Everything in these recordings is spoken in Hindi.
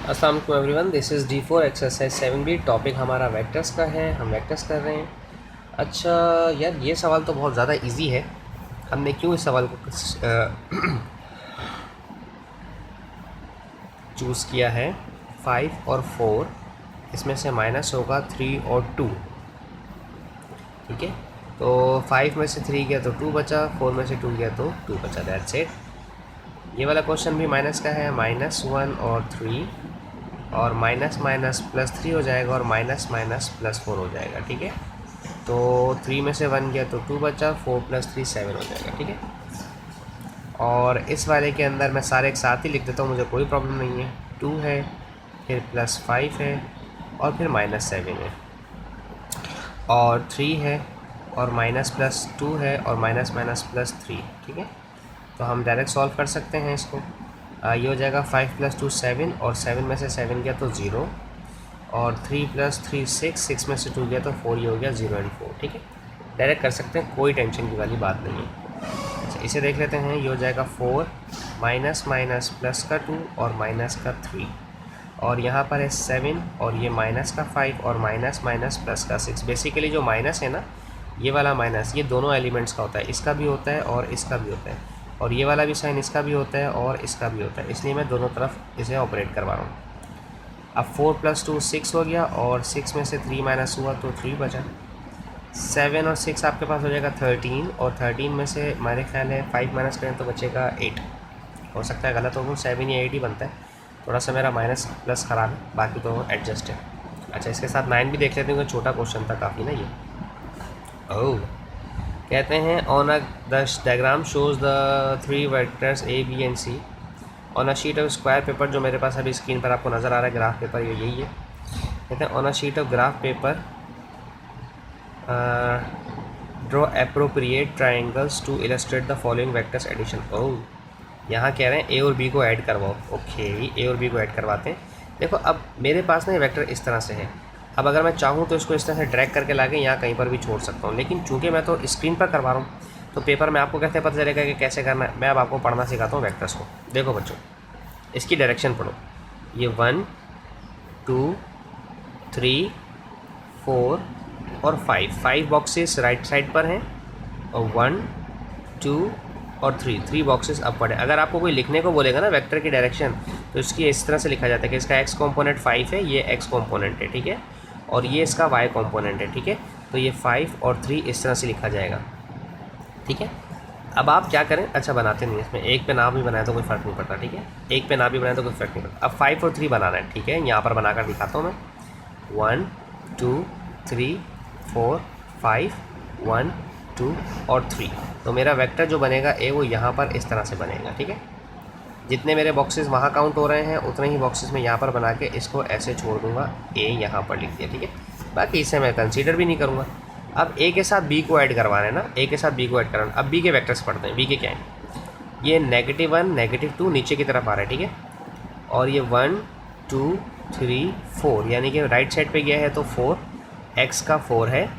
अस्सलाम वालेकुम everyone, this is D4 exercise 7B। Topic हमारा वेक्टर्स का है, हम वेक्टर्स कर रहे हैं। अच्छा यार, ये सवाल तो बहुत ज़्यादा इजी है। हमने क्यों इस सवाल को चूज़ किया है? 5 और 4, इसमें से माइनस होगा 3 और 2। ठीक है, तो 5 में से 3 गया तो 2 बचा, 4 में से 2 गया तो 2 बचा। That's it. ये वाला क्वेश्चन भी माइनस का है, -1 और 3, और माइनस माइनस +3 हो जाएगा, और माइनस माइनस +4 हो जाएगा। ठीक है, तो 3 में से 1 गया तो 2 बचा, 4 + 3 7 हो जाएगा। ठीक है, और इस वाले के अंदर मैं सारे एक साथ ही लिख देता हूँ, मुझे कोई प्रॉब्लम नहीं है। 2 है, फिर +5 है, और फिर -7 है, और 3 है, और -+2 है, और माइनस माइनस +3। ठीक है, तो हम डायरेक्ट सॉल्व कर सकते हैं इसको। ये हो जाएगा 5 + 2 7, और 7 में से 7 गया तो 0, और 3 + 3 6, 6 में से 2 गया तो 4, ये हो गया 0 और 4। ठीक है, डायरेक्ट कर सकते हैं, कोई टेंशन की वाली बात नहीं है। अच्छा, इसे देख लेते हैं। ये हो जाएगा 4 माइनस माइनस प्लस का 2 और माइनस का 3, और यहाँ पर है 7, और ये माइनस का 5, और माइनस माइनस प्लस का 6। बेसिकली जो माइनस है ना, ये वाला माइनस, ये दोनों एलिमेंट्स का होता है, इसका भी होता है और इसका भी होता है, और ये वाला भी साइन इसका भी होता है और इसका भी होता है, इसलिए मैं दोनों तरफ इसे ऑपरेट करवा रहा हूँ। अब 4 + 2 6 हो गया, और 6 में से 3 माइनस हुआ तो 3 बचा। 7 और 6 आपके पास हो जाएगा 13, और 13 में से मेरे ख्याल है 5 माइनस करें तो बचेगा 8। हो सकता है गलत हो, 7 या 8 ही बनता है। थोड़ा सा मेरा माइनस प्लस ख़राब है, बाकी तो एडजस्ट है। अच्छा, इसके साथ 9 भी देख लेते हैं, छोटा क्वेश्चन था काफ़ी ना ये। ओह, कहते हैं on a the diagram shows the 3 vectors A, B and C on a sheet of square paper. जो मेरे पास अभी स्क्रीन पर आपको नज़र आ रहा है ग्राफ पेपर, ये यही है। कहते हैं on a sheet of graph paper draw appropriate triangles to illustrate the following vectors addition. ओह, यहाँ कह रहे हैं ए और बी को ऐड करवाओ। ओके, ए और बी को ऐड करवाते हैं। देखो, अब मेरे पास ना ये वेक्टर इस तरह से है। अब अगर मैं चाहूँ तो इसको इस तरह से ड्रैग करके लाके यहाँ कहीं पर भी छोड़ सकता हूँ, लेकिन चूंकि मैं तो स्क्रीन पर करवा रहा हूँ, तो पेपर में आपको कैसे पता चलेगा कि कैसे करना है? मैं अब आपको पढ़ना सिखाता हूँ वेक्टर्स को। देखो बच्चों, इसकी डायरेक्शन पढ़ो। ये 1 2 3 4 और 5 बॉक्सेस राइट साइड पर हैं, और 1 2 और 3 बॉक्सेस अपवर्ड है। अगर आपको कोई लिखने को बोलेगा ना वेक्टर की डायरेक्शन, तो इसकी इस तरह से लिखा जाता है कि इसका एक्स कॉम्पोनेंट 5 है, ये एक्स कॉम्पोनेंट है, ठीक है, और ये इसका वाई कॉम्पोनेंट है, ठीक है। तो ये 5 और 3 इस तरह से लिखा जाएगा, ठीक है। अब आप क्या करें, अच्छा बनाते नहीं, इसमें एक पे नाम भी बनाया तो कोई फ़र्क नहीं पड़ता, ठीक है, एक पे नाम भी बनाया तो कोई फ़र्क नहीं पड़ता। अब 5 और 3 बनाना है, ठीक है, यहाँ पर बनाकर दिखाता हूँ मैं। 1 2 3 4 5 1 2 और 3। तो मेरा वेक्टर जो बनेगा ए, वो यहाँ पर इस तरह से बनेगा, ठीक है। जितने मेरे बॉक्सेस वहाँ काउंट हो रहे हैं, उतने ही बॉक्सेस मैं यहाँ पर बना के इसको ऐसे छोड़ दूँगा, ए यहाँ पर लिख दिया, ठीक है। बाकी इसे मैं कंसीडर भी नहीं करूँगा। अब ए के साथ बी को ऐड करवाना है ना, ए के साथ बी को ऐड करवाना। अब बी के वेक्टर्स पढ़ते हैं। बी के क्या है? ये -1 -2 नीचे की तरफ आ रहा है, ठीक है, और ये 1 2 3 4, यानी कि राइट साइड पे गया है तो 4, एक्स का 4 है,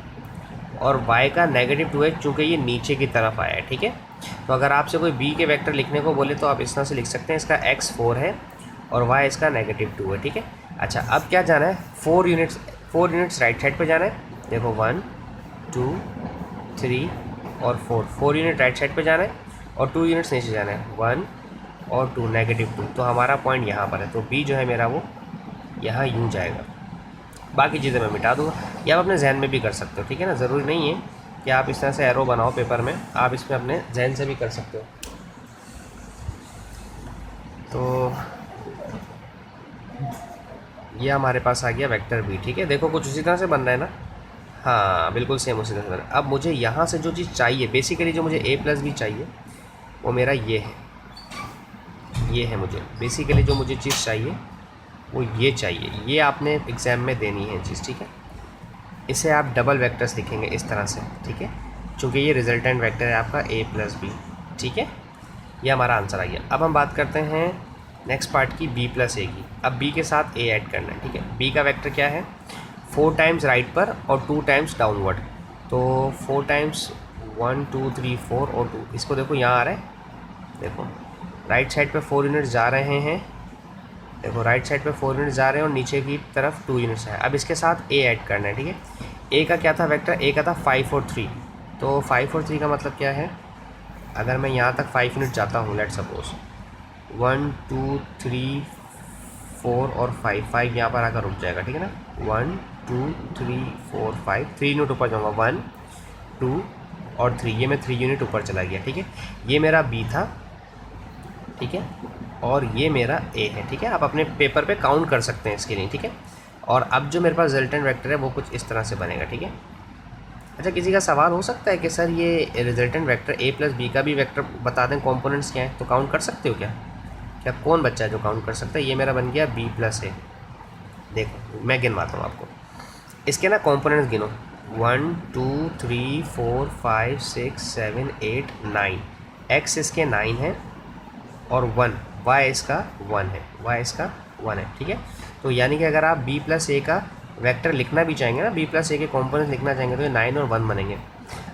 और y का -2 है, चूँकि ये नीचे की तरफ आया है, ठीक है। तो अगर आपसे कोई b के वेक्टर लिखने को बोले तो आप इस तरह से लिख सकते हैं, इसका x 4 है और y इसका -2 है, ठीक है। अच्छा, अब क्या जाना है? 4 यूनिट्स राइट साइड पे जाना है। देखो 1 2 3 और 4 यूनिट राइट साइड पे जाना है, और 2 यूनिट्स नीचे जाना है, 1 और 2 -2। तो हमारा पॉइंट यहाँ पर है, तो b जो है मेरा वो यहाँ यूँ जाएगा। बाकी चीज़ें मैं मिटा दूँगा, या आप अपने जहन में भी कर सकते हो, ठीक है ना। ज़रूरी नहीं है कि आप इस तरह से एरो बनाओ पेपर में, आप इसमें अपने जहन से भी कर सकते हो। तो ये हमारे पास आ गया वेक्टर बी, ठीक है। देखो कुछ उसी तरह से बन रहा है ना, हाँ बिल्कुल सेम उसी तरह से बन रहा है। अब मुझे यहाँ से जो चीज़ चाहिए, बेसिकली जो मुझे a + b चाहिए, वो मेरा ये है, ये है। मुझे बेसिकली जो मुझे चीज़ चाहिए वो ये चाहिए। ये आपने एग्ज़ाम में देनी है चीज़, ठीक है। इसे आप डबल वेक्टर्स लिखेंगे इस तरह से, ठीक है, चूँकि ये रिजल्टेंट वेक्टर है आपका a + b, ठीक है। ये हमारा आंसर आ गया। अब हम बात करते हैं नेक्स्ट पार्ट की, b + a की। अब b के साथ a ऐड करना है, ठीक है। b का वेक्टर क्या है? 4 टाइम्स राइट पर और 2 टाइम्स डाउनवर्ड। तो 4 टाइम्स 1 2 3 4 और 2, इसको देखो यहाँ आ रहा है, देखो राइट साइड पे 4 यूनिट्स जा रहे हैं, देखो राइट साइड पे 4 यूनिट्स जा रहे हैं और नीचे की तरफ 2 यूनिट्स है। अब इसके साथ ए ऐड करना है, ठीक है। ए का क्या था वेक्टर, ए का था 5 और 3, तो 5 और 3 का मतलब क्या है, अगर मैं यहाँ तक 5 यूनिट जाता हूँ, लेट सपोज 1 2 3 4 और 5 यहाँ पर आकर रुक जाएगा, ठीक है ना। 1 2 3 4 5 3 यूनिट ऊपर जाऊँगा, 1 2 और 3, ये मैं 3 यूनिट ऊपर चला गया, ठीक है। ये मेरा बी था, ठीक है, और ये मेरा ए है, ठीक है। आप अपने पेपर पे काउंट कर सकते हैं इसके लिए, ठीक है। और अब जो मेरे पास रिजल्टेंट वेक्टर है वो कुछ इस तरह से बनेगा, ठीक है। अच्छा, किसी का सवाल हो सकता है कि सर ये resultant vector A plus B का भी वेक्टर बता दें, कंपोनेंट्स क्या हैं, तो काउंट कर सकते हो क्या? क्या कौन बच्चा है जो काउंट कर सकता है? ये मेरा बन गया बी प्लस ए। देखो मैं गिनवाता हूँ आपको, इसके ना कंपोनेंट्स गिनो, 1 2 3 4 5 6 7 8 9, एक्स इसके 9 है और 1, वाई इसका 1 है, वाई इसका 1 है, ठीक है। तो यानी कि अगर आप बी प्लस ए का वेक्टर लिखना भी चाहेंगे ना, बी प्लस ए के कॉम्पोनेंट्स लिखना चाहेंगे, तो ये 9 और 1 बनेंगे।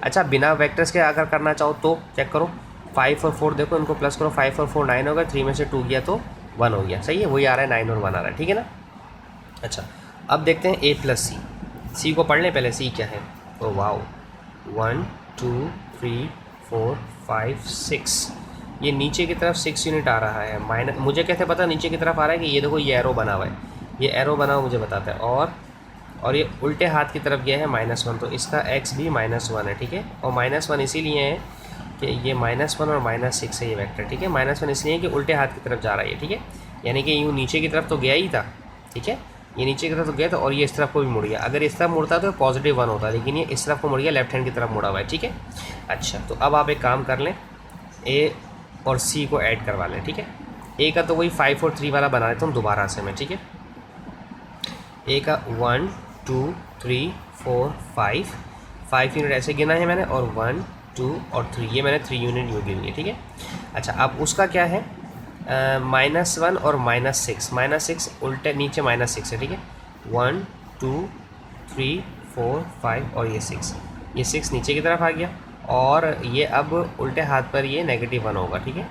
अच्छा, बिना वेक्टर्स के अगर करना चाहो तो चेक करो, 5 और 4 देखो, इनको प्लस करो, 5 और 4 9 होगा, 3 में से 2 गया तो 1 हो गया, सही है, वही आ रहा है, 9 और 1 आ रहा है, ठीक है ना। अच्छा, अब देखते हैं ए प्लस सी, सी को पढ़ लें पहले, सी क्या है। तो वाओ, 1 2 3 4 5 6, ये नीचे की तरफ 6 यूनिट आ रहा है, माइनस, मुझे कैसे पता नीचे की तरफ आ रहा है, कि ये देखो ये एरो बना हुआ है, ये एरो बना हुआ मुझे बताता है, और ये उल्टे हाथ की तरफ गया है -1, तो इसका x भी -1 है, ठीक है। और -1 इसीलिए है कि ये -1 और -6 है ये वेक्टर, ठीक है। -1 इसलिए है कि उल्टे हाथ की तरफ जा रहा है, ठीक है, यानी कि यूँ नीचे की तरफ तो गया ही था, ठीक है, ये नीचे की तरफ तो गया था, और ये इस तरफ को भी मुड़ गया। अगर इस तरफ मुड़ता तो +1 होता, लेकिन ये इस तरफ को मुड़ गया, लेफ्ट हैंड की तरफ मुड़ा हुआ है, ठीक है। अच्छा, तो अब आप एक काम कर लें, ए और सी को ऐड करवा लें, ठीक है। ए का तो वही 5 और 3 वाला बना देता हूँ दोबारा से मैं, ठीक है। ए का 1 2 3 4 5 यूनिट ऐसे गिना है मैंने, और 1 2 और 3, ये मैंने 3 यूनिट यूँ गिनी है, ठीक है। अच्छा, अब उसका क्या है, -1 और -6 उल्टे नीचे -6 है, ठीक है। 1 2 3 4 5 और ये 6 नीचे की तरफ आ गया, और ये अब उल्टे हाथ पर ये -1 होगा, ठीक है,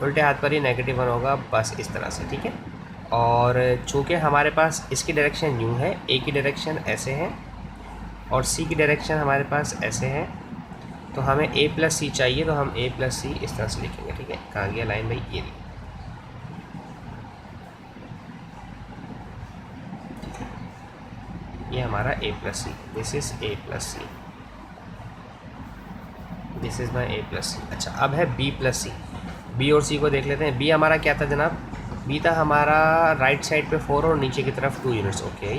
उल्टे हाथ पर ये -1 होगा, बस इस तरह से, ठीक है। और चूँकि हमारे पास इसकी डायरेक्शन यूँ है, ए की डायरेक्शन ऐसे है और सी की डायरेक्शन हमारे पास ऐसे है, तो हमें ए प्लस सी चाहिए, तो हम ए प्लस सी इस तरह से लिखेंगे, ठीक है। कहाँ गया लाइन भाई, ये नहीं, ये हमारा A plus C, this is A plus C, this is my A plus C. अच्छा, अब है बी प्लस सी, बी और सी को देख लेते हैं। बी हमारा क्या था जनाब, बी था हमारा राइट साइड पे 4 और नीचे की तरफ 2 यूनिट्स, ओके।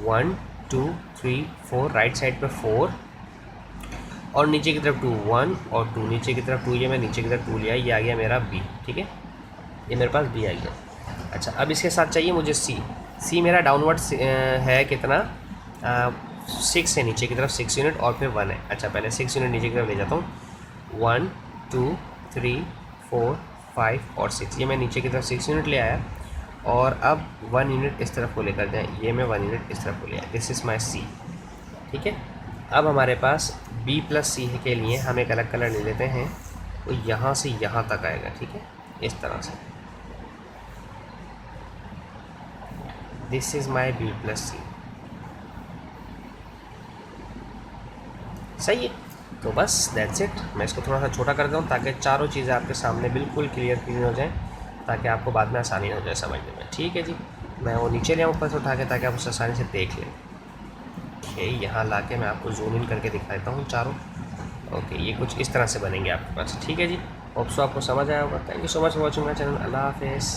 1 2 3 4, राइट साइड पे 4 और नीचे की तरफ 2, 1 और 2, नीचे की तरफ 2, ये मैं नीचे की तरफ 2 लिया, ये आ गया मेरा बी, ठीक है, ये मेरे पास बी आ गया। अच्छा, अब इसके साथ चाहिए मुझे सी, सी मेरा डाउनवर्ड है कितना, 6 है, नीचे की तरफ 6 यूनिट और फिर 1 है। अच्छा, पहले 6 यूनिट नीचे की तरफ ले जाता हूँ, 1 2 3 4 5 और 6, ये मैं नीचे की तरफ 6 यूनिट ले आया, और अब 1 यूनिट इस तरफ को लेकर जाएँ, ये मैं 1 यूनिट इस तरफ को ले आया, दिस इज़ माई सी, ठीक है। अब हमारे पास बी प्लस सी के लिए हम एक अलग कलर ले लेते हैं, तो यहाँ से यहाँ तक आएगा, ठीक है, इस तरह से, this is my B plus C, सही है। तो बस दैट्स इट, मैं इसको थोड़ा सा छोटा कर दूँ ताकि चारों चीज़ें आपके सामने बिल्कुल क्लियर हो जाएं, ताकि आपको बाद में आसानी हो जाए समझने में, ठीक है जी। मैं वो नीचे ले आऊँ ऊपर से उठा के, ताकि आप उसे आसानी से देख लें। ओके, यहाँ ला के मैं आपको जूम इन करके दिखाता हूँ चारों, ओके, ये कुछ इस तरह से बनेंगे आपके पास, ठीक है जी। होप सो आपको समझ आया होगा। Thank you so much for watching my channel. अल्लाह हाफिज़।